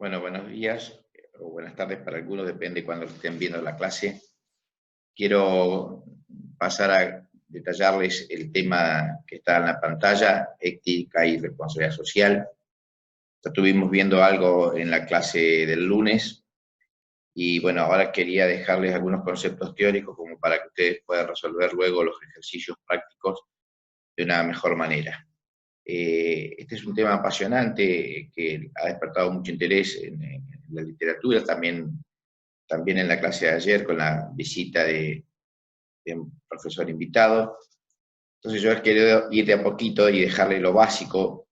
Bueno, buenos días o buenas tardes para algunos, depende de cuando estén viendo la clase. Quiero pasar a detallarles el tema que está en la pantalla, ética y responsabilidad social. Ya estuvimos viendo algo en la clase del lunes y bueno, ahora quería dejarles algunos conceptos teóricos como para que ustedes puedan resolver luego los ejercicios prácticos de una mejor manera. Este es un tema apasionante que ha despertado mucho interés en la literatura, también en la clase de ayer con la visita de un profesor invitado. Entonces yo he querido ir de a poquito y dejarle lo básico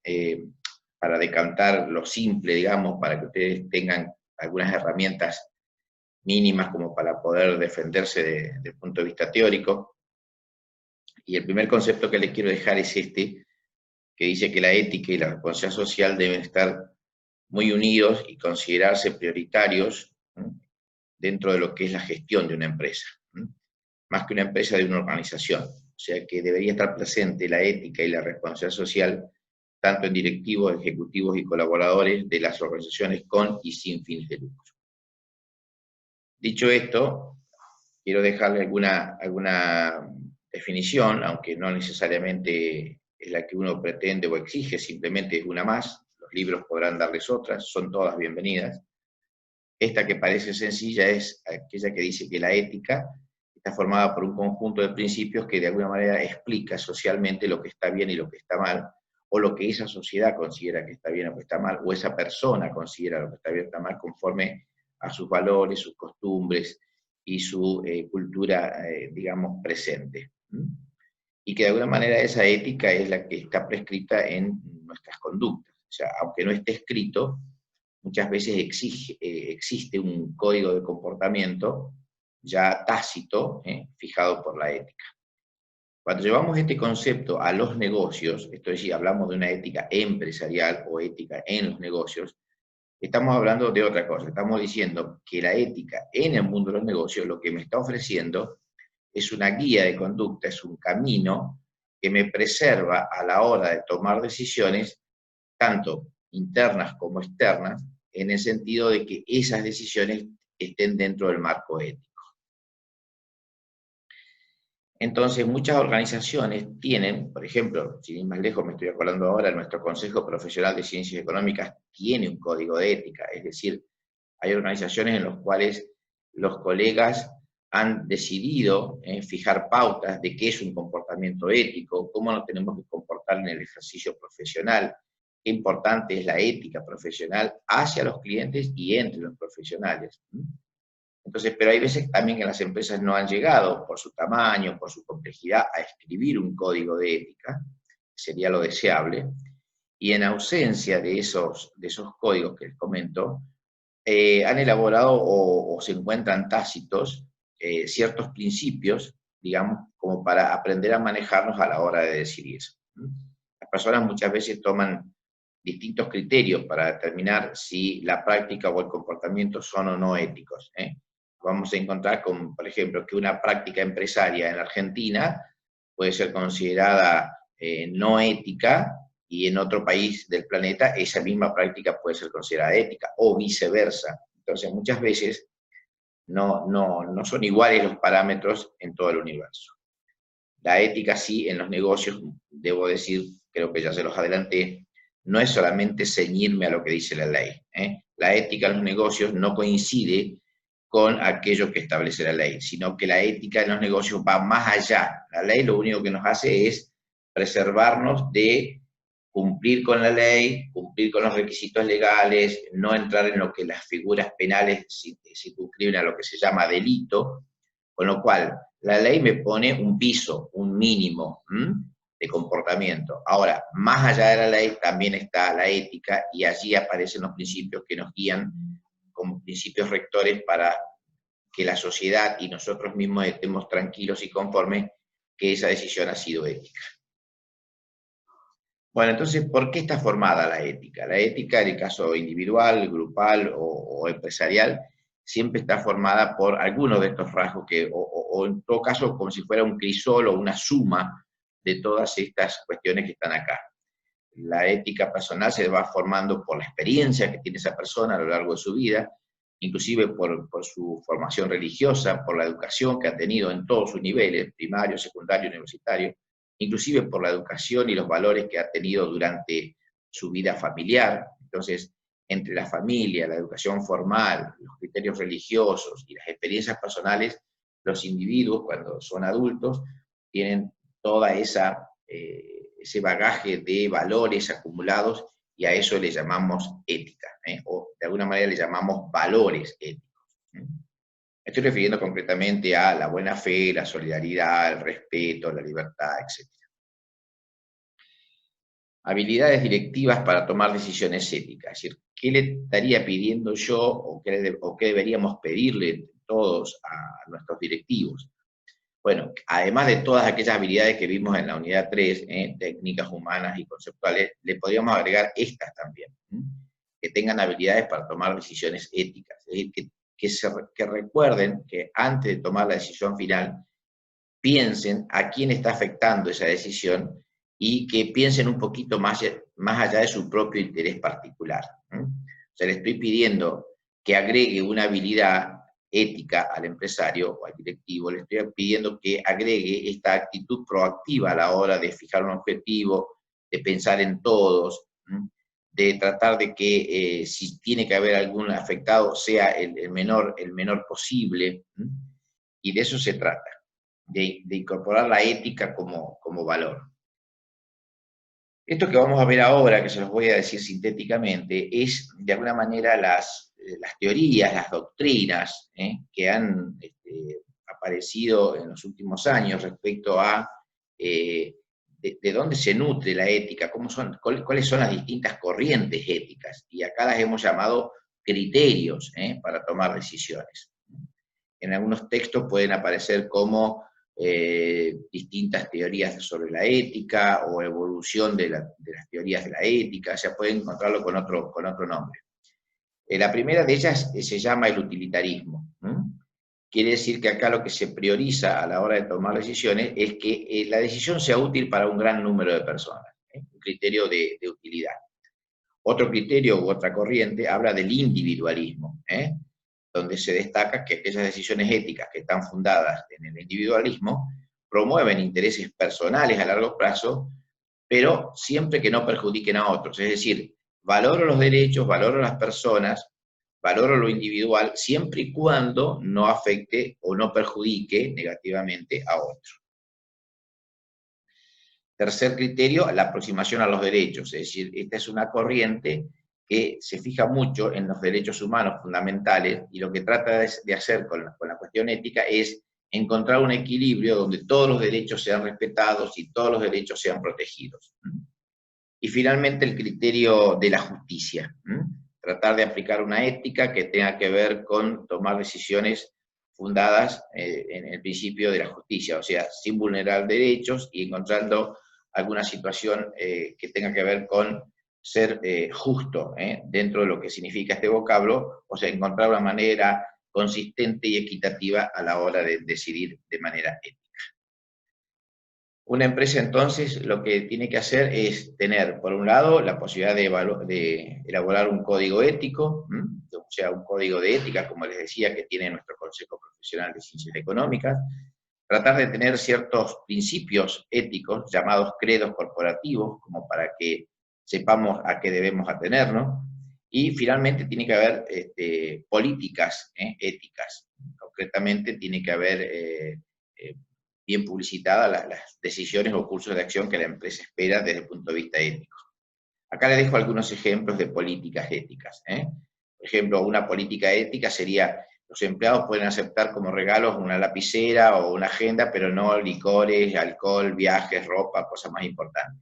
para decantar lo simple, digamos, para que ustedes tengan algunas herramientas mínimas como para poder defenderse desde el punto de vista teórico. Y el primer concepto que les quiero dejar es este, que dice que la ética y la responsabilidad social deben estar muy unidos y considerarse prioritarios dentro de lo que es la gestión de una empresa, más que una empresa, de una organización. O sea que debería estar presente la ética y la responsabilidad social tanto en directivos, ejecutivos y colaboradores de las organizaciones con y sin fines de lucro. Dicho esto, quiero dejarle alguna definición, aunque no necesariamente es la que uno pretende o exige, simplemente es una más. Los libros podrán darles otras, son todas bienvenidas. Esta que parece sencilla es aquella que dice que la ética está formada por un conjunto de principios que de alguna manera explica socialmente lo que está bien y lo que está mal, o lo que esa sociedad considera que está bien o que está mal, o esa persona considera lo que está bien o está mal, conforme a sus valores, sus costumbres y su cultura, digamos, presente. Y que de alguna manera esa ética es la que está prescrita en nuestras conductas. O sea, aunque no esté escrito, muchas veces existe un código de comportamiento ya tácito, fijado por la ética. Cuando llevamos este concepto a los negocios, esto es decir, hablamos de una ética empresarial o ética en los negocios, estamos hablando de otra cosa. Estamos diciendo que la ética en el mundo de los negocios lo que me está ofreciendo es una guía de conducta, es un camino que me preserva a la hora de tomar decisiones, tanto internas como externas, en el sentido de que esas decisiones estén dentro del marco ético. Entonces, muchas organizaciones tienen, por ejemplo, sin ir más lejos, me estoy acordando ahora, nuestro Consejo Profesional de Ciencias Económicas tiene un código de ética, es decir, hay organizaciones en las cuales los colegas han decidido fijar pautas de qué es un comportamiento ético, cómo nos tenemos que comportar en el ejercicio profesional, qué importante es la ética profesional hacia los clientes y entre los profesionales. Entonces, pero hay veces también que las empresas no han llegado, por su tamaño, por su complejidad, a escribir un código de ética, que sería lo deseable, y en ausencia de esos códigos que les comento, han elaborado o se encuentran tácitos ciertos principios, digamos, como para aprender a manejarnos a la hora de decidir. Las personas muchas veces toman distintos criterios para determinar si la práctica o el comportamiento son o no éticos. Vamos a encontrar, con, por ejemplo, que una práctica empresaria en Argentina puede ser considerada no ética, y en otro país del planeta esa misma práctica puede ser considerada ética, o viceversa. Entonces, muchas veces no son iguales los parámetros en todo el universo. La ética sí, en los negocios, debo decir, creo que ya se los adelanté, no es solamente ceñirme a lo que dice la ley. La ética en los negocios no coincide con aquello que establece la ley, sino que la ética en los negocios va más allá. La ley lo único que nos hace es preservarnos de cumplir con la ley, cumplir con los requisitos legales, no entrar en lo que las figuras penales circunscriben a lo que se llama delito, con lo cual la ley me pone un piso, un mínimo de comportamiento. Ahora, más allá de la ley también está la ética, y allí aparecen los principios que nos guían como principios rectores para que la sociedad y nosotros mismos estemos tranquilos y conformes que esa decisión ha sido ética. Bueno, entonces, ¿por qué está formada la ética? La ética, en el caso individual, grupal o empresarial, siempre está formada por algunos de estos rasgos, o en todo caso como si fuera un crisol o una suma de todas estas cuestiones que están acá. la ética personal se va formando por la experiencia que tiene esa persona a lo largo de su vida, inclusive por su formación religiosa, por la educación que ha tenido en todos sus niveles, primario, secundario, universitario, inclusive por la educación y los valores que ha tenido durante su vida familiar. Entonces, entre la familia, la educación formal, los criterios religiosos y las experiencias personales, los individuos, cuando son adultos, tienen toda ese bagaje de valores acumulados, y a eso le llamamos ética, o de alguna manera le llamamos valores éticos. Estoy refiriendo concretamente a la buena fe, la solidaridad, el respeto, la libertad, etc. Habilidades directivas para tomar decisiones éticas. Es decir, ¿qué le estaría pidiendo yo o qué deberíamos pedirle todos a nuestros directivos? Bueno, además de todas aquellas habilidades que vimos en la unidad 3, técnicas humanas y conceptuales, le podríamos agregar estas también, que tengan habilidades para tomar decisiones éticas, es decir, que recuerden que antes de tomar la decisión final, piensen a quién está afectando esa decisión y que piensen un poquito más allá de su propio interés particular. O sea, le estoy pidiendo que agregue una habilidad ética al empresario o al directivo, le estoy pidiendo que agregue esta actitud proactiva a la hora de fijar un objetivo, de pensar en todos, de tratar de que si tiene que haber algún afectado sea el menor posible, y de eso se trata, de incorporar la ética como valor. Esto que vamos a ver ahora, que se los voy a decir sintéticamente, es de alguna manera las teorías, las doctrinas que han aparecido en los últimos años respecto a de dónde se nutre la ética, cuáles son las distintas corrientes éticas, y acá las hemos llamado criterios para tomar decisiones. En algunos textos pueden aparecer como distintas teorías sobre la ética o evolución de las teorías de la ética, ya pueden encontrarlo con otro nombre. La primera de ellas se llama el utilitarismo. Quiere decir que acá lo que se prioriza a la hora de tomar decisiones es que la decisión sea útil para un gran número de personas, un criterio de utilidad. Otro criterio u otra corriente habla del individualismo, donde se destaca que aquellas decisiones éticas que están fundadas en el individualismo promueven intereses personales a largo plazo, pero siempre que no perjudiquen a otros. Es decir, valoro los derechos, valoro las personas, valoro lo individual, siempre y cuando no afecte o no perjudique negativamente a otros. Tercer criterio, la aproximación a los derechos. Es decir, esta es una corriente que se fija mucho en los derechos humanos fundamentales, y lo que trata de hacer con la cuestión ética es encontrar un equilibrio donde todos los derechos sean respetados y todos los derechos sean protegidos. Y finalmente el criterio de la justicia. Tratar de aplicar una ética que tenga que ver con tomar decisiones fundadas en el principio de la justicia, o sea, sin vulnerar derechos y encontrando alguna situación que tenga que ver con ser justo dentro de lo que significa este vocablo, o sea, encontrar una manera consistente y equitativa a la hora de decidir de manera ética. Una empresa entonces lo que tiene que hacer es tener, por un lado, la posibilidad de elaborar un código ético, o sea, un código de ética, como les decía, que tiene nuestro Consejo Profesional de Ciencias Económicas, tratar de tener ciertos principios éticos llamados credos corporativos, como para que sepamos a qué debemos atenernos, y finalmente tiene que haber políticas éticas. Concretamente tiene que haber bien publicitadas las decisiones o cursos de acción que la empresa espera desde el punto de vista ético. Acá les dejo algunos ejemplos de políticas éticas. Por ejemplo, una política ética sería: los empleados pueden aceptar como regalos una lapicera o una agenda, pero no licores, alcohol, viajes, ropa, cosas más importantes.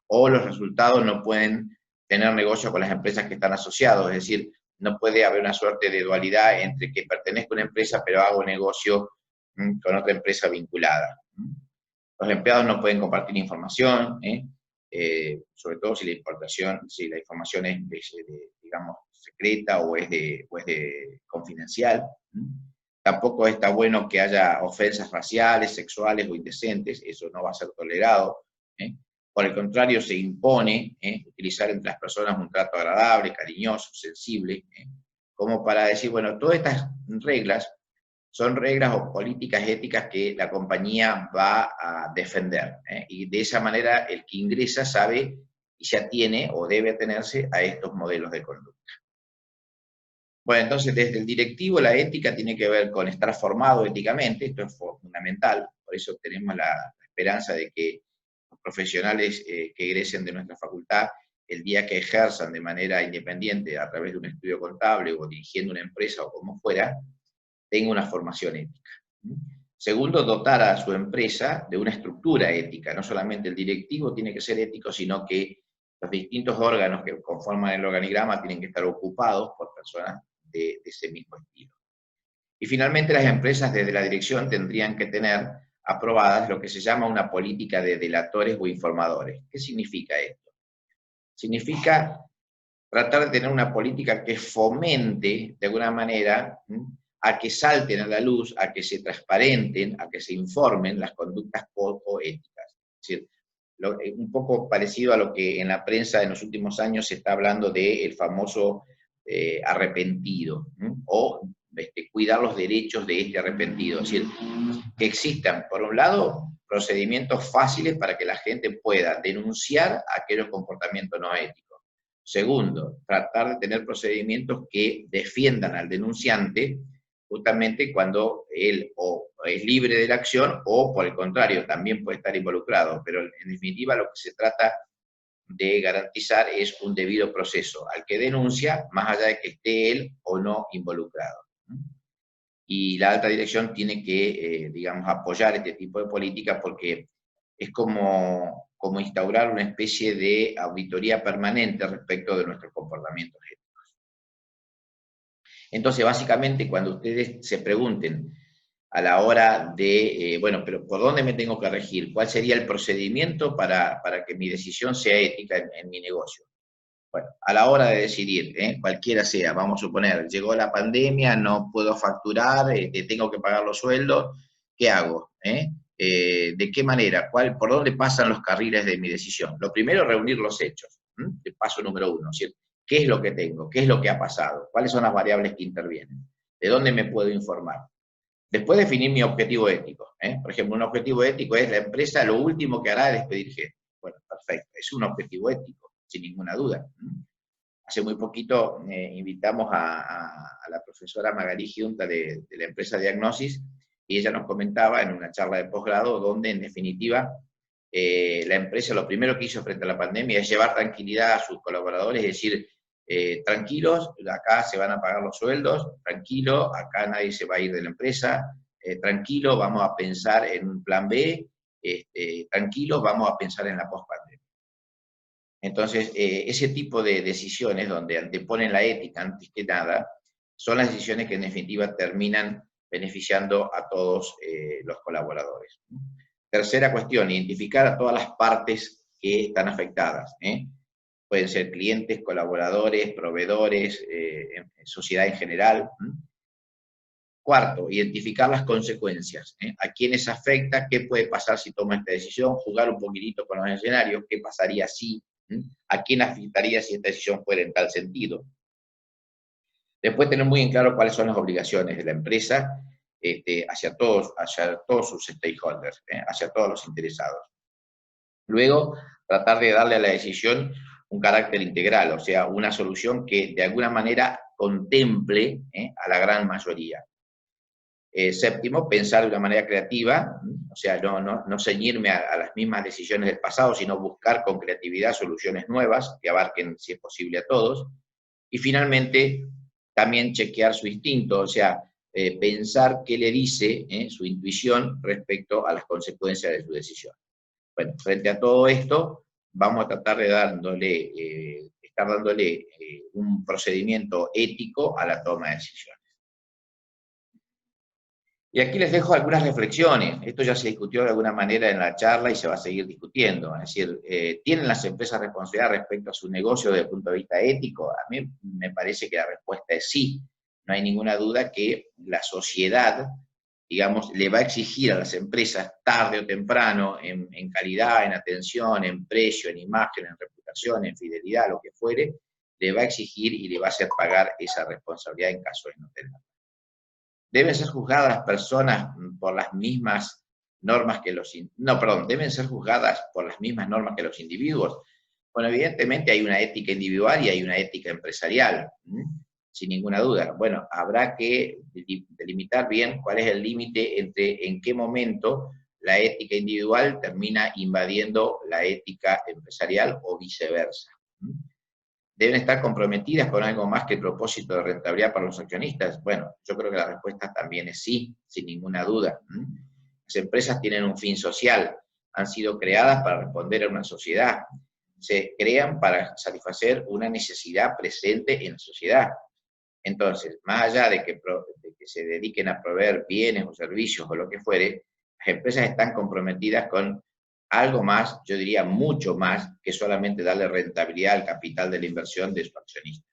O los resultados no pueden tener negocio con las empresas que están asociados, es decir, no puede haber una suerte de dualidad entre que pertenezco a una empresa pero hago negocio con otra empresa vinculada. Los empleados no pueden compartir información, sobre todo si la información es digamos, secreta o es de confidencial. Tampoco está bueno que haya ofensas raciales, sexuales o indecentes, eso no va a ser tolerado. por el contrario se impone utilizar entre las personas un trato agradable, cariñoso, sensible, como para decir, bueno, todas estas reglas son reglas o políticas éticas que la compañía va a defender, y de esa manera el que ingresa sabe y se atiene o debe atenerse a estos modelos de conducta. Bueno, entonces desde el directivo la ética tiene que ver con estar formado éticamente, esto es fundamental, por eso tenemos la esperanza de que los profesionales que egresen de nuestra facultad, el día que ejerzan de manera independiente a través de un estudio contable o dirigiendo una empresa o como fuera, tenga una formación ética. Segundo, dotar a su empresa de una estructura ética, no solamente el directivo tiene que ser ético, sino que los distintos órganos que conforman el organigrama tienen que estar ocupados por personas de ese mismo estilo. Y finalmente las empresas desde la dirección tendrían que tener aprobadas lo que se llama una política de delatores o informadores. ¿Qué significa esto? Significa tratar de tener una política que fomente de alguna manera a que salten a la luz, a que se transparenten, a que se informen las conductas poco éticas. Es decir, un poco parecido a lo que en la prensa en los últimos años se está hablando del famoso arrepentido, o cuidar los derechos de este arrepentido. Es decir, que existan, por un lado, procedimientos fáciles para que la gente pueda denunciar aquellos comportamientos no éticos. Segundo, tratar de tener procedimientos que defiendan al denunciante justamente cuando él o es libre de la acción o, por el contrario, también puede estar involucrado. Pero en definitiva lo que se trata de garantizar es un debido proceso al que denuncia, más allá de que esté él o no involucrado. Y la alta dirección tiene que, digamos, apoyar este tipo de política porque es como instaurar una especie de auditoría permanente respecto de nuestros comportamientos éticos. Entonces, básicamente, cuando ustedes se pregunten a la hora de, bueno, pero ¿por dónde me tengo que regir? ¿Cuál sería el procedimiento para que mi decisión sea ética en mi negocio? Bueno, a la hora de decidir, cualquiera sea, vamos a suponer, llegó la pandemia, no puedo facturar, tengo que pagar los sueldos, ¿qué hago? ¿De qué manera? ¿Por dónde pasan los carriles de mi decisión? Lo primero, reunir los hechos, el paso número uno, ¿cierto? ¿Qué es lo que tengo? ¿Qué es lo que ha pasado? ¿Cuáles son las variables que intervienen? ¿De dónde me puedo informar? Después definir mi objetivo ético. Por ejemplo, un objetivo ético es la empresa, lo último que hará es despedir gente. Bueno, perfecto, es un objetivo ético, sin ninguna duda. Hace muy poquito invitamos a la profesora Magalí Giunta de la empresa Diagnosis, y ella nos comentaba en una charla de posgrado donde en definitiva la empresa lo primero que hizo frente a la pandemia es llevar tranquilidad a sus colaboradores, es decir, tranquilos, acá se van a pagar los sueldos, tranquilo, acá nadie se va a ir de la empresa, tranquilo, vamos a pensar en un plan B, tranquilo, vamos a pensar en la pospandemia. Entonces, ese tipo de decisiones donde anteponen la ética antes que nada, son las decisiones que en definitiva terminan beneficiando a todos los colaboradores. Tercera cuestión, identificar a todas las partes que están afectadas. Pueden ser clientes, colaboradores, proveedores, sociedad en general. Cuarto, identificar las consecuencias. A quiénes afecta, qué puede pasar si toma esta decisión, jugar un poquitito con los escenarios, qué pasaría si, a quién afectaría si esta decisión fuera en tal sentido. Después tener muy en claro cuáles son las obligaciones de la empresa hacia todos sus stakeholders, hacia todos los interesados. Luego, tratar de darle a la decisión un carácter integral, o sea, una solución que de alguna manera contemple a la gran mayoría. Séptimo, pensar de una manera creativa, o sea, no ceñirme a las mismas decisiones del pasado, sino buscar con creatividad soluciones nuevas que abarquen, si es posible, a todos. Y finalmente, también chequear su instinto, o sea, pensar qué le dice su intuición respecto a las consecuencias de su decisión. Bueno, frente a todo esto, vamos a tratar de estar dándole un procedimiento ético a la toma de decisiones. Y aquí les dejo algunas reflexiones. Esto ya se discutió de alguna manera en la charla y se va a seguir discutiendo. Es decir, ¿tienen las empresas responsabilidad respecto a su negocio desde el punto de vista ético? A mí me parece que la respuesta es sí. No hay ninguna duda que la sociedad digamos, le va a exigir a las empresas tarde o temprano, en calidad, en atención, en precio, en imagen, en reputación, en fidelidad, lo que fuere, le va a exigir y le va a hacer pagar esa responsabilidad en caso de no tenerla. Deben ser juzgadas las personas por las mismas normas que los... No, perdón, deben ser juzgadas por las mismas normas que los individuos. Bueno, evidentemente hay una ética individual y hay una ética empresarial, sin ninguna duda. Bueno, habrá que delimitar bien cuál es el límite entre en qué momento la ética individual termina invadiendo la ética empresarial o viceversa. ¿Deben estar comprometidas con algo más que el propósito de rentabilidad para los accionistas? Bueno, yo creo que la respuesta también es sí, sin ninguna duda. Las empresas tienen un fin social, han sido creadas para responder a una sociedad, se crean para satisfacer una necesidad presente en la sociedad. Entonces, más allá de que se dediquen a proveer bienes o servicios o lo que fuere, las empresas están comprometidas con algo más, yo diría mucho más, que solamente darle rentabilidad al capital de la inversión de su accionista.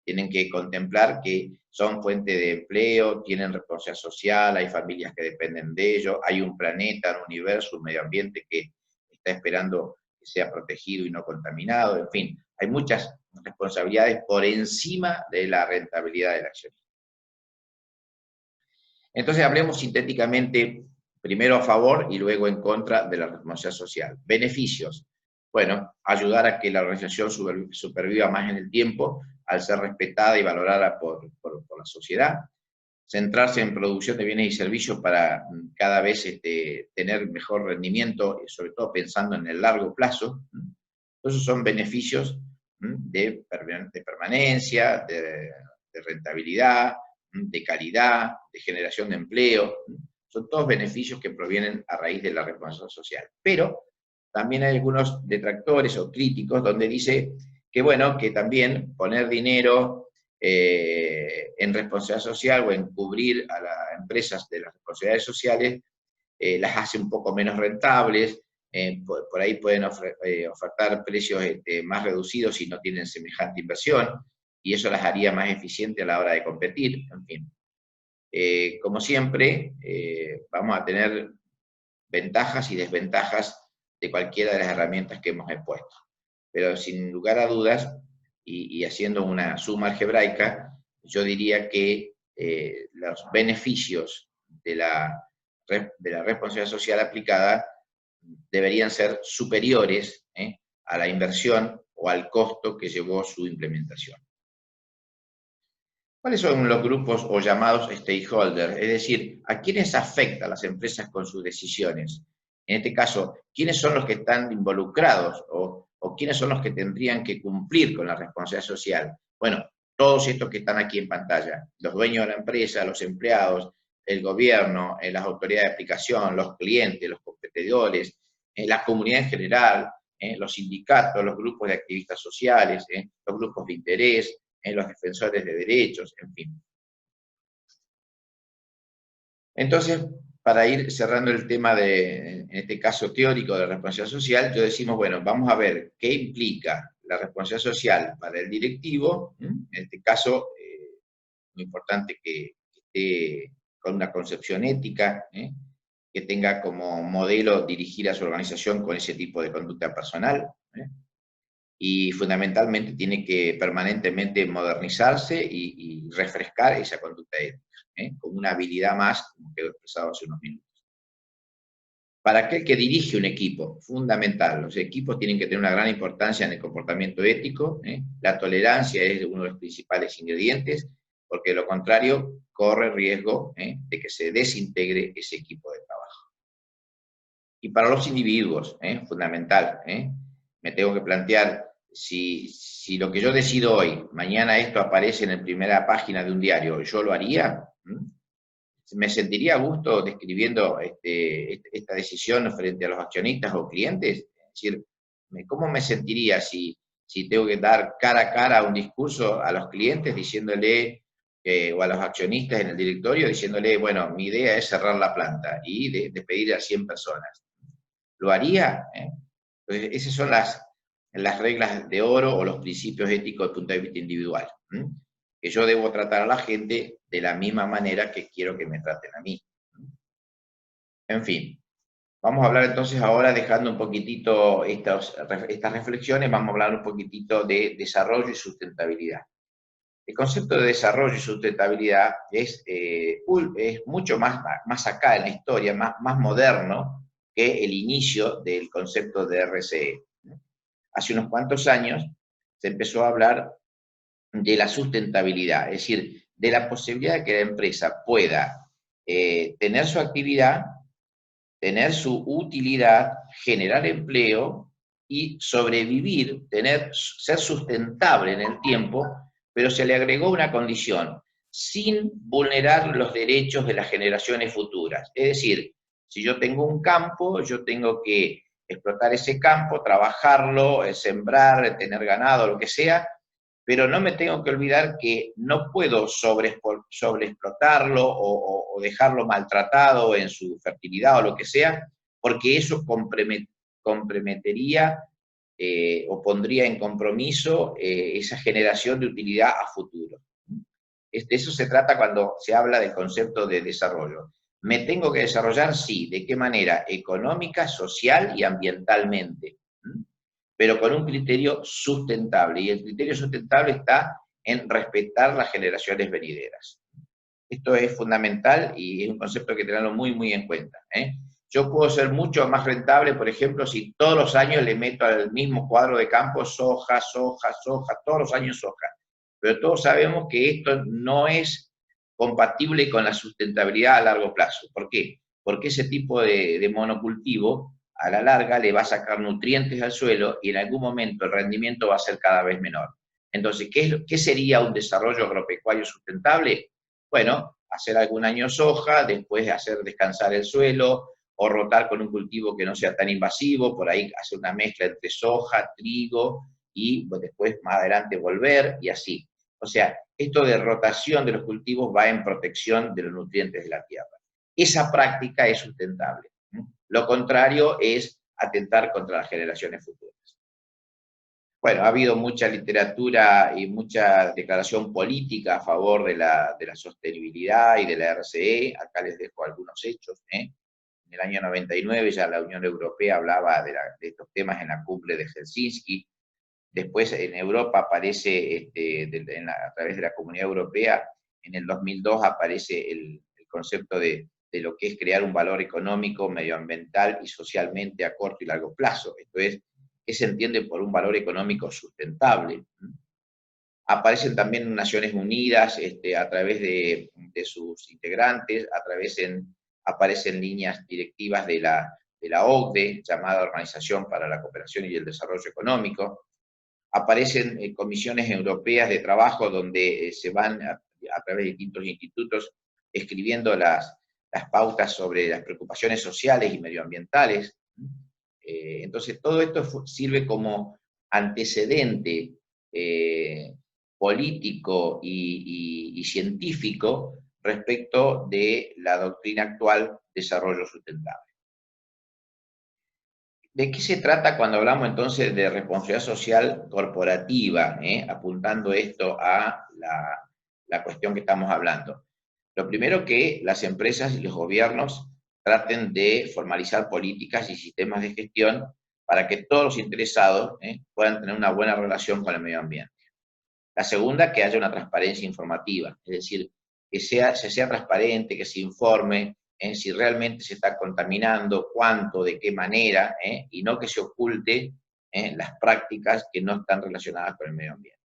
Tienen que contemplar que son fuente de empleo, tienen responsabilidad social, hay familias que dependen de ello, hay un planeta, un universo, un medio ambiente que está esperando que sea protegido y no contaminado, en fin, hay muchas responsabilidades por encima de la rentabilidad de la acción. Entonces hablemos sintéticamente, primero a favor y luego en contra de la responsabilidad social. Beneficios. Bueno, ayudar a que la organización superviva más en el tiempo, al ser respetada y valorada por la sociedad. Centrarse en producción de bienes y servicios para cada vez tener mejor rendimiento, sobre todo pensando en el largo plazo. Esos son beneficios de permanencia, de rentabilidad, de calidad, de generación de empleo. Son todos beneficios que provienen a raíz de la responsabilidad social. Pero también hay algunos detractores o críticos donde dice que, bueno, que también poner dinero en responsabilidad social o en cubrir a las empresas de las responsabilidades sociales las hace un poco menos rentables, por ahí pueden ofertar precios más reducidos si no tienen semejante inversión, y eso las haría más eficientes a la hora de competir, en fin. Como siempre, vamos a tener ventajas y desventajas de cualquiera de las herramientas que hemos expuesto. Pero sin lugar a dudas, y haciendo una suma algebraica, yo diría que los beneficios de la responsabilidad social aplicada deberían ser superiores a la inversión o al costo que llevó su implementación. ¿Cuáles son los grupos o llamados stakeholders? Es decir, ¿a quiénes afecta a las empresas con sus decisiones? En este caso, ¿quiénes son los que están involucrados o quiénes son los que tendrían que cumplir con la responsabilidad social? Bueno, todos estos que están aquí en pantalla, los dueños de la empresa, los empleados, el gobierno, las autoridades de aplicación, los clientes, los competidores, la comunidad en general, los sindicatos, los grupos de activistas sociales, los grupos de interés, los defensores de derechos, en fin. Entonces, para ir cerrando el tema en este caso teórico de la responsabilidad social, yo decimos, bueno, vamos a ver qué implica la responsabilidad social para el directivo, en este caso, muy importante que esté con una concepción ética, que tenga como modelo dirigir a su organización con ese tipo de conducta personal, y fundamentalmente tiene que permanentemente modernizarse y refrescar esa conducta ética, con una habilidad más, como quedó expresado hace unos minutos. Para aquel que dirige un equipo, fundamental, los equipos tienen que tener una gran importancia en el comportamiento ético, la tolerancia es uno de los principales ingredientes, porque de lo contrario corre riesgo de que se desintegre ese equipo de trabajo. Y para los individuos, fundamental, me tengo que plantear si lo que yo decido hoy, mañana esto aparece en la primera página de un diario, ¿yo lo haría? ¿Me sentiría a gusto describiendo esta decisión frente a los accionistas o clientes? Es decir, ¿cómo me sentiría si tengo que dar cara a cara un discurso a los clientes diciéndole, o a los accionistas en el directorio, diciéndole, bueno, mi idea es cerrar la planta y despedir a 100 personas? ¿Lo haría? Entonces, esas son las reglas de oro o los principios éticos desde el punto de vista individual. Que yo debo tratar a la gente de la misma manera que quiero que me traten a mí. En fin, vamos a hablar entonces ahora, dejando un poquitito estas reflexiones, vamos a hablar un poquitito de desarrollo y sustentabilidad. El concepto de desarrollo y sustentabilidad es mucho más acá en la historia, más moderno que el inicio del concepto de RCE. Hace unos cuantos años se empezó a hablar de la sustentabilidad, es decir, de la posibilidad de que la empresa pueda tener su actividad, tener su utilidad, generar empleo y sobrevivir, ser sustentable en el tiempo, pero se le agregó una condición, sin vulnerar los derechos de las generaciones futuras. Es decir, si yo tengo un campo, yo tengo que explotar ese campo, trabajarlo, sembrar, tener ganado, lo que sea, pero no me tengo que olvidar que no puedo sobreexplotarlo o dejarlo maltratado en su fertilidad o lo que sea, porque eso comprometería o pondría en compromiso esa generación de utilidad a futuro. De eso se trata cuando se habla del concepto de desarrollo. ¿Me tengo que desarrollar? Sí. ¿De qué manera? Económica, social y ambientalmente, pero con un criterio sustentable. Y el criterio sustentable está en respetar las generaciones venideras. Esto es fundamental y es un concepto que tenerlo muy en cuenta. Yo puedo ser mucho más rentable, por ejemplo, si todos los años le meto al mismo cuadro de campo soja, todos los años soja. Pero todos sabemos que esto no es compatible con la sustentabilidad a largo plazo. ¿Por qué? Porque ese tipo de monocultivo a la larga le va a sacar nutrientes al suelo y en algún momento el rendimiento va a ser cada vez menor. Entonces, ¿qué sería un desarrollo agropecuario sustentable? Bueno, hacer algún año soja, después hacer descansar el suelo, o rotar con un cultivo que no sea tan invasivo, por ahí hacer una mezcla entre soja, trigo, y después más adelante volver, y así. O sea, esto de rotación de los cultivos va en protección de los nutrientes de la tierra. Esa práctica es sustentable. Lo contrario es atentar contra las generaciones futuras. Bueno, ha habido mucha literatura y mucha declaración política a favor de la sostenibilidad y de la RCE. Acá les dejo algunos hechos. En el año 99 ya la Unión Europea hablaba de estos temas en la cumbre de Helsinki. Después en Europa aparece, a través de la Comunidad Europea, en el 2002 aparece el concepto de lo que es crear un valor económico, medioambiental y socialmente a corto y largo plazo. Esto es, ¿qué se entiende por un valor económico sustentable? Aparecen también Naciones Unidas a través de sus integrantes, aparecen líneas directivas de la OCDE, llamada Organización para la Cooperación y el Desarrollo Económico. Aparecen comisiones europeas de trabajo donde se van a través de distintos institutos escribiendo las pautas sobre las preocupaciones sociales y medioambientales. Entonces, todo esto sirve como antecedente político y científico respecto de la doctrina actual desarrollo sustentable. ¿De qué se trata cuando hablamos entonces de responsabilidad social corporativa, apuntando esto a la cuestión que estamos hablando? Lo primero, que las empresas y los gobiernos traten de formalizar políticas y sistemas de gestión para que todos los interesados puedan tener una buena relación con el medio ambiente. La segunda, que haya una transparencia informativa, es decir, que se sea transparente, que se informe en si realmente se está contaminando, cuánto, de qué manera, y no que se oculte las prácticas que no están relacionadas con el medio ambiente.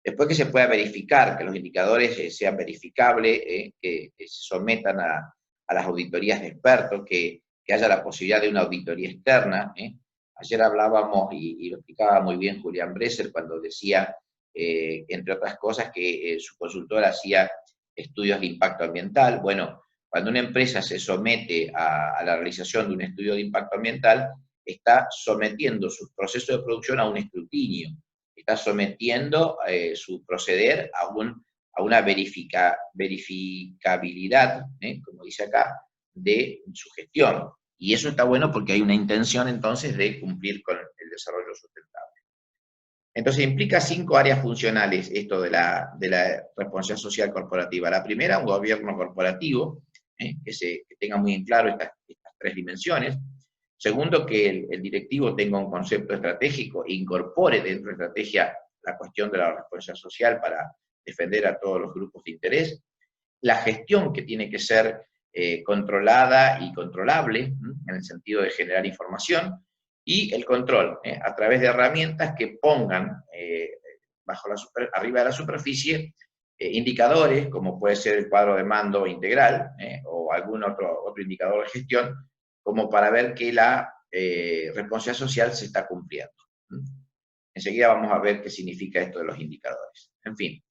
Después, que se pueda verificar, que los indicadores sean verificables, que se sometan a las auditorías de expertos, que haya la posibilidad de una auditoría externa. Ayer hablábamos, y lo explicaba muy bien Julián Bresser, cuando decía, entre otras cosas, que su consultora hacía estudios de impacto ambiental. Bueno, cuando una empresa se somete a la realización de un estudio de impacto ambiental, está sometiendo sus procesos de producción a un escrutinio, está sometiendo su proceder a una verificabilidad, como dice acá, de su gestión. Y eso está bueno porque hay una intención entonces de cumplir con el desarrollo sustentable. Entonces implica 5 áreas funcionales esto de la responsabilidad social corporativa. La primera, un gobierno corporativo, que tenga muy en claro estas tres dimensiones. Segundo, que el directivo tenga un concepto estratégico e incorpore dentro de la estrategia la cuestión de la responsabilidad social para defender a todos los grupos de interés. La gestión, que tiene que ser controlada y controlable, en el sentido de generar información, y el control, a través de herramientas que pongan arriba de la superficie indicadores, como puede ser el cuadro de mando integral, o algún otro indicador de gestión, como para ver que la responsabilidad social se está cumpliendo. Enseguida vamos a ver qué significa esto de los indicadores. En fin,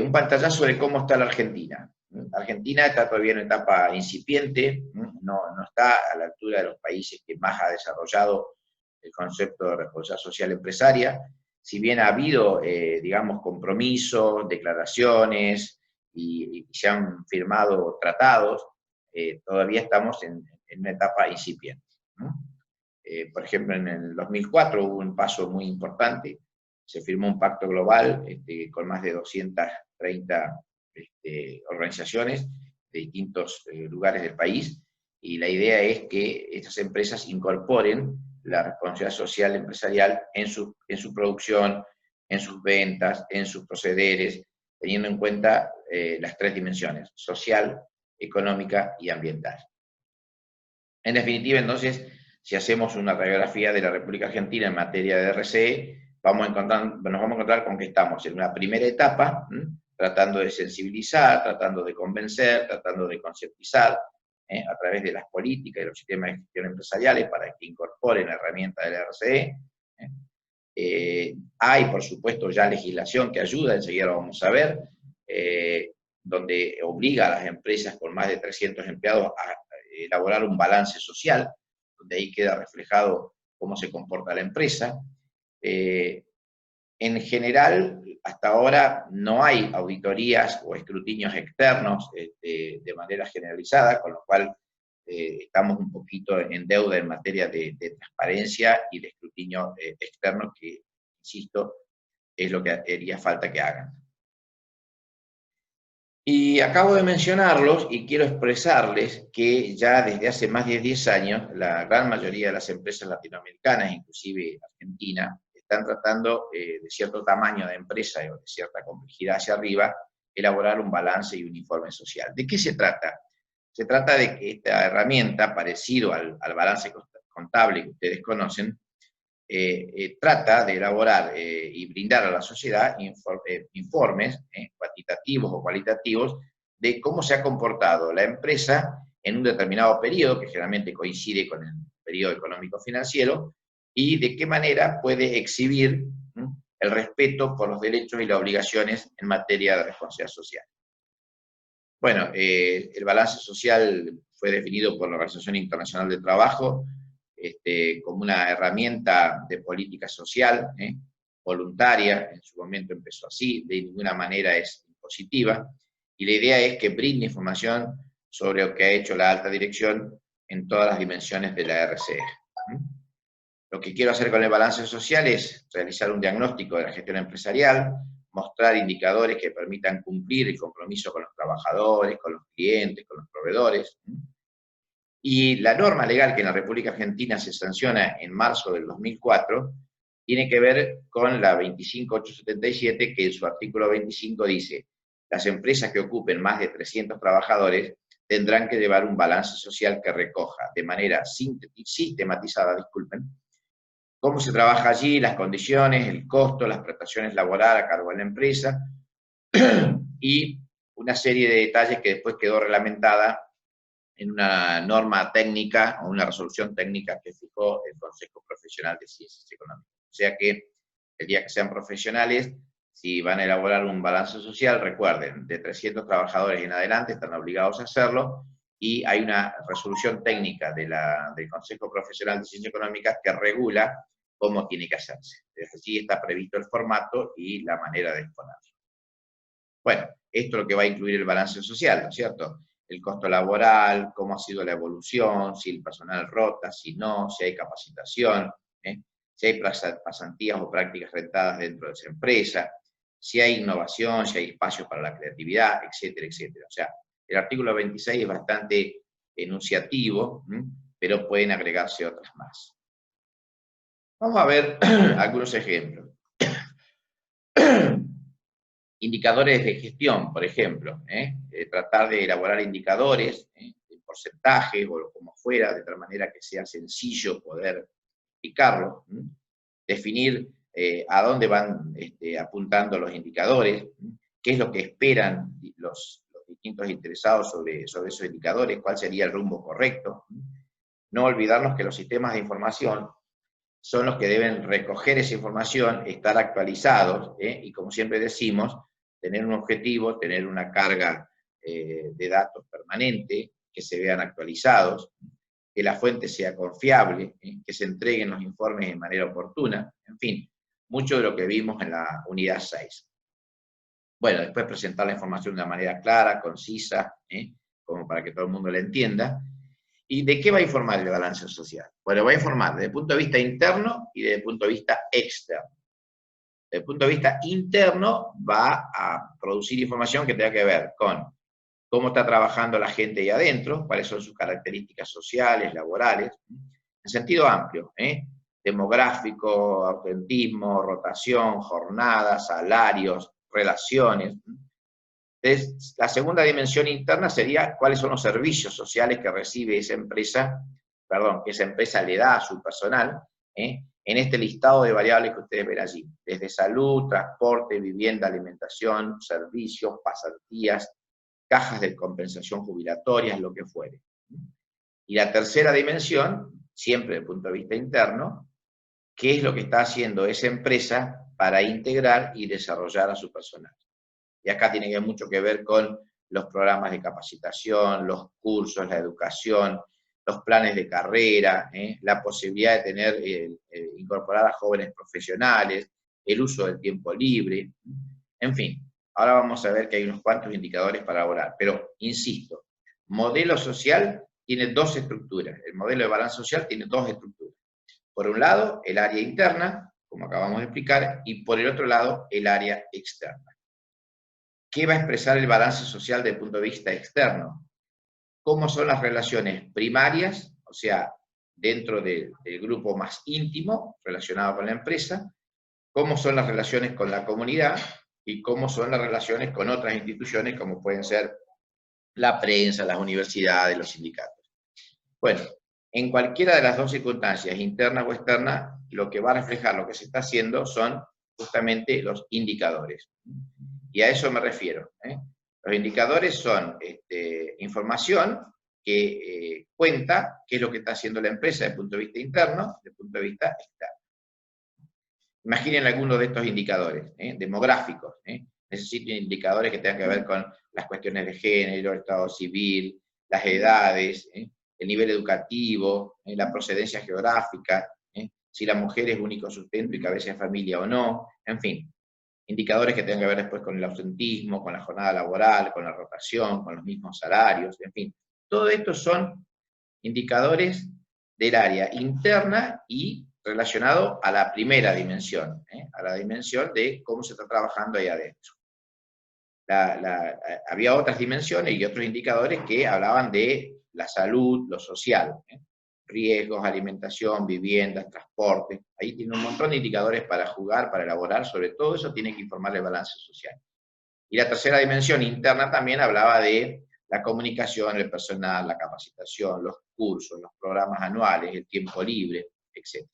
un pantallazo de cómo está la Argentina. Argentina está todavía en una etapa incipiente, no está a la altura de los países que más ha desarrollado el concepto de responsabilidad social empresaria. Si bien ha habido, digamos, compromisos, declaraciones, y se han firmado tratados, todavía estamos en una etapa incipiente. Por ejemplo, en el 2004 hubo un paso muy importante, se firmó un pacto global con más de 230 organizaciones de distintos lugares del país, y la idea es que estas empresas incorporen la responsabilidad social empresarial en su producción, en sus ventas, en sus procederes, teniendo en cuenta las tres dimensiones: social, económica y ambiental. En definitiva, entonces, si hacemos una radiografía de la República Argentina en materia de RCE, nos vamos a encontrar con que estamos en una primera etapa, tratando de sensibilizar, tratando de convencer, tratando de conceptualizar, a través de las políticas y los sistemas de gestión empresariales para que incorporen herramientas del RCE. Hay, por supuesto, ya legislación que ayuda, enseguida lo vamos a ver, donde obliga a las empresas con más de 300 empleados a elaborar un balance social, donde ahí queda reflejado cómo se comporta la empresa. En general, hasta ahora no hay auditorías o escrutinios externos de manera generalizada, con lo cual estamos un poquito en deuda en materia de transparencia y de escrutinio externo, que, insisto, es lo que haría falta que hagan. Y acabo de mencionarlos y quiero expresarles que ya desde hace más de 10 años, la gran mayoría de las empresas latinoamericanas, inclusive Argentina, están tratando, de cierto tamaño de empresa o de cierta complejidad hacia arriba, elaborar un balance y un informe social. ¿De qué se trata? Se trata de que esta herramienta, parecido al balance contable que ustedes conocen, trata de elaborar y brindar a la sociedad informes cuantitativos o cualitativos de cómo se ha comportado la empresa en un determinado periodo, que generalmente coincide con el periodo económico-financiero, y de qué manera puede exhibir el respeto por los derechos y las obligaciones en materia de responsabilidad social. Bueno, el balance social fue definido por la Organización Internacional del Trabajo como una herramienta de política social, voluntaria. En su momento empezó así, de ninguna manera es impositiva, y la idea es que brinde información sobre lo que ha hecho la alta dirección en todas las dimensiones de la RCE. Lo que quiero hacer con el balance social es realizar un diagnóstico de la gestión empresarial, mostrar indicadores que permitan cumplir el compromiso con los trabajadores, con los clientes, con los proveedores. Y la norma legal que en la República Argentina se sanciona en marzo del 2004 tiene que ver con la 25877, que en su artículo 25 dice: las empresas que ocupen más de 300 trabajadores tendrán que llevar un balance social que recoja de manera sistematizada, cómo se trabaja allí, las condiciones, el costo, las prestaciones laborales a cargo de la empresa, y una serie de detalles que después quedó reglamentada en una norma técnica o una resolución técnica que fijó el Consejo Profesional de Ciencias Económicas. O sea que el día que sean profesionales, si van a elaborar un balance social, recuerden, de 300 trabajadores en adelante están obligados a hacerlo, y hay una resolución técnica del Consejo Profesional de Ciencias Económicas que regula cómo tiene que hacerse. Desde allí está previsto el formato y la manera de exponerlo. Bueno, esto es lo que va a incluir el balance social, ¿no es cierto? El costo laboral, cómo ha sido la evolución, si el personal rota, si no, si hay capacitación, si hay pasantías o prácticas rentadas dentro de esa empresa, si hay innovación, si hay espacio para la creatividad, etcétera, etcétera. O sea, El artículo 26 es bastante enunciativo, pero pueden agregarse otras más. Vamos a ver algunos ejemplos. Indicadores de gestión, por ejemplo. Tratar de elaborar indicadores, de porcentaje o como fuera, de tal manera que sea sencillo poder explicarlo. Definir a dónde van apuntando los indicadores, qué es lo que esperan los distintos interesados sobre esos indicadores, cuál sería el rumbo correcto. No olvidarnos que los sistemas de información son los que deben recoger esa información, estar actualizados, y como siempre decimos, tener un objetivo, tener una carga de datos permanente, que se vean actualizados, que la fuente sea confiable, que se entreguen los informes de manera oportuna, en fin, mucho de lo que vimos en la unidad 6. Bueno, después presentar la información de una manera clara, concisa, como para que todo el mundo la entienda. ¿Y de qué va a informar el balance social? Bueno, va a informar desde el punto de vista interno y desde el punto de vista externo. Desde el punto de vista interno va a producir información que tenga que ver con cómo está trabajando la gente ahí adentro, cuáles son sus características sociales, laborales, en sentido amplio, demográfico, ausentismo, rotación, jornadas, salarios, relaciones. Entonces, la segunda dimensión interna sería cuáles son los servicios sociales que recibe esa empresa, que esa empresa le da a su personal, en este listado de variables que ustedes ven allí, desde salud, transporte, vivienda, alimentación, servicios, pasantías, cajas de compensación jubilatorias, lo que fuere. Y la tercera dimensión, siempre desde el punto de vista interno, qué es lo que está haciendo esa empresa para integrar y desarrollar a su personal. Y acá tiene mucho que ver con los programas de capacitación, los cursos, la educación, los planes de carrera, la posibilidad de tener, incorporar a jóvenes profesionales, el uso del tiempo libre, en fin. Ahora vamos a ver que hay unos cuantos indicadores para elaborar, pero insisto, modelo social tiene dos estructuras, el modelo de balance social tiene dos estructuras. Por un lado, el área interna, como acabamos de explicar, y por el otro lado, el área externa. ¿Qué va a expresar el balance social desde el punto de vista externo? ¿Cómo son las relaciones primarias, o sea, dentro del grupo más íntimo relacionado con la empresa? ¿Cómo son las relaciones con la comunidad? Y cómo son las relaciones con otras instituciones, como pueden ser la prensa, las universidades, los sindicatos. Bueno, en cualquiera de las dos circunstancias, interna o externa, lo que va a reflejar lo que se está haciendo son justamente los indicadores. Y a eso me refiero. Los indicadores son información que cuenta qué es lo que está haciendo la empresa desde el punto de vista interno, desde el punto de vista externo. Imaginen algunos de estos indicadores, demográficos. Necesito indicadores que tengan que ver con las cuestiones de género, el estado civil, las edades, el nivel educativo, la procedencia geográfica, si la mujer es único sustento y cabeza de familia o no, en fin. Indicadores que tengan que ver después con el ausentismo, con la jornada laboral, con la rotación, con los mismos salarios, en fin. Todo esto son indicadores del área interna y relacionado a la primera dimensión, a la dimensión de cómo se está trabajando ahí adentro. Había otras dimensiones y otros indicadores que hablaban de la salud, lo social, riesgos, alimentación, viviendas, transporte. Ahí tiene un montón de indicadores para jugar, para elaborar, sobre todo eso tiene que informar el balance social. Y la tercera dimensión interna también hablaba de la comunicación, el personal, la capacitación, los cursos, los programas anuales, el tiempo libre, etc.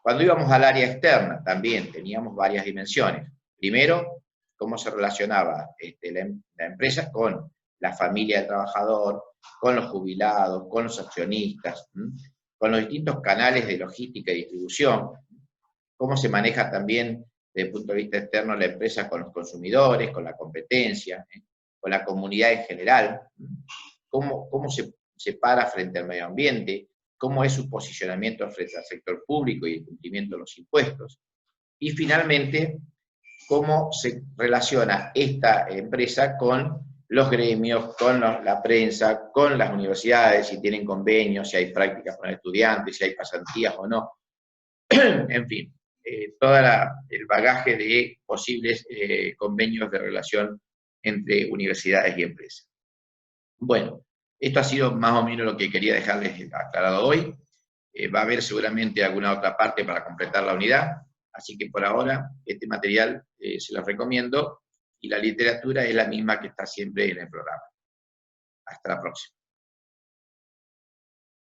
Cuando íbamos al área externa, también teníamos varias dimensiones. Primero, cómo se relacionaba la empresa con la familia del trabajador, con los jubilados, con los accionistas, con los distintos canales de logística y distribución, cómo se maneja también desde el punto de vista externo la empresa con los consumidores, con la competencia, con la comunidad en general, cómo se para frente al medio ambiente, cómo es su posicionamiento frente al sector público y el cumplimiento de los impuestos. Y finalmente, cómo se relaciona esta empresa con los gremios, con la prensa, con las universidades, si tienen convenios, si hay prácticas con estudiantes, si hay pasantías o no. En fin, todo el bagaje de posibles convenios de relación entre universidades y empresas. Bueno, esto ha sido más o menos lo que quería dejarles aclarado hoy. Va a haber seguramente alguna otra parte para completar la unidad, así que por ahora este material se los recomiendo y la literatura es la misma que está siempre en el programa. Hasta la próxima.